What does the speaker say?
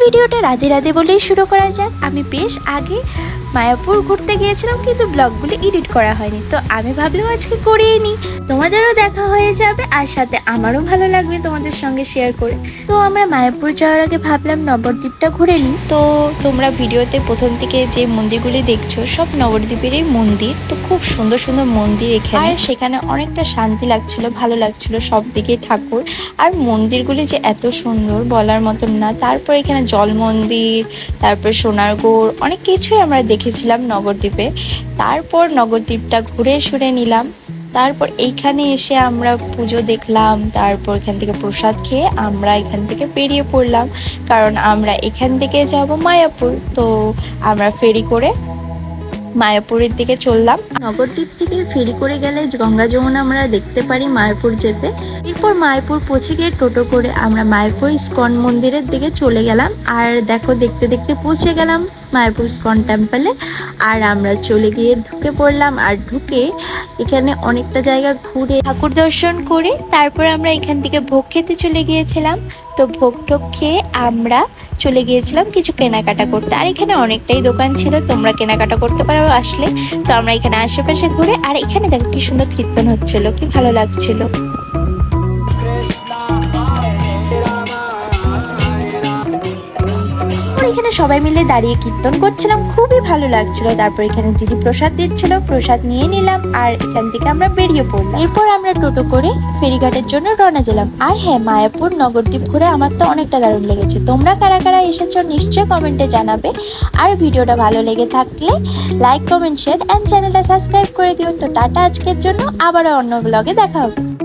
ভিডিওটা রাধে রাধে বলেই শুরু করা যাক। আমি বেশ আগে মায়াপুর ঘুরতে গিয়েছিলাম, কিন্তু ব্লগগুলো এডিট করা হয়নি, তো আমি ভাবলাম আজকে করিয়ে নিই, তোমাদেরও দেখা হয়ে যাবে আর সাথে আমারও ভালো লাগবে তোমাদের সঙ্গে শেয়ার করে। তো আমরা মায়াপুর যাওয়ার আগে ভাবলাম নবদ্বীপটা ঘুরে নিই। তো তোমরা ভিডিওতে প্রথম থেকে যে মন্দিরগুলি দেখছো সব নবদ্বীপেরই মন্দির। তো খুব সুন্দর সুন্দর মন্দির এখানে, আর সেখানে অনেকটা শান্তি লাগছিল, ভালো লাগছিল, সব দিকে ঠাকুর আর মন্দিরগুলি যে এত সুন্দর বলার মতন না। তারপর এখানে জল মন্দির, তারপর সোনারগড়, অনেক কিছুই আমরা দেখেছিলাম নবদ্বীপে। তারপর নবদ্বীপটা ঘুরে সুরে নিলাম। তারপর এইখানে এসে আমরা পুজো দেখলাম, তারপর এখান থেকে প্রসাদ খেয়ে আমরা এখান থেকে বেরিয়ে পড়লাম, কারণ আমরা এখান থেকে যাব মায়াপুর। তো আমরা ফেরি করে মায়াপুরের দিকে চললাম। নবদ্বীপ থেকে ফেরি করে গেলে গঙ্গা যমুনা আমরা দেখতে পারি মায়াপুর যেতে। এরপর মায়াপুর পৌঁছে গিয়ে টোটো করে আমরা মায়াপুর ইস্কন মন্দিরের দিকে চলে গেলাম। আর দেখো দেখতে দেখতে পৌঁছে গেলাম মায়াপুর ইস্কন টেম্পলে। আর আমরা চলে গিয়ে ঢুকে পড়লাম, আর ঢুকে এখানে অনেকটা জায়গা ঘুরে ঠাকুর দর্শন করে তারপর আমরা এখান থেকে ভোগ খেতে চলে গিয়েছিলাম। তো ভোগ টোগ খেয়ে আমরা চলে গিয়েছিলাম কিছু কেনাকাটা করতে। আর এখানে অনেকটাই দোকান ছিল, তোমরা কেনাকাটা করতে পারো আসলে। তো আমরা এখানে আশেপাশে ঘুরে, আর এখানে দেখো কি সুন্দর কীর্তন হচ্ছিল, কি ভালো লাগছিল। এখানে সবাই মিলে দাঁড়িয়ে কীর্তন করছিলাম, খুবই ভালো লাগছিল। তারপর এখানে দিদি প্রসাদ দিচ্ছিল, প্রসাদ নিয়ে নিলাম, আর এখান থেকে আমরা বেরিয়ে পড়লাম। এরপর আমরা টোটো করে ফেরিঘাটের জন্য রওনা দিলাম। আর হ্যাঁ, মায়াপুর নবদ্বীপ ঘুরে আমার তো অনেকটা দারুণ লেগেছে। তোমরা কারা কারা এসেছো নিশ্চয়ই কমেন্টে জানাবে। আর ভিডিওটা ভালো লেগে থাকলে লাইক, কমেন্ট, শেয়ার অ্যান্ড চ্যানেলটা সাবস্ক্রাইব করে দিও। তো টাটা আজকের জন্য, আবারও অন্য ব্লগে দেখা হবে।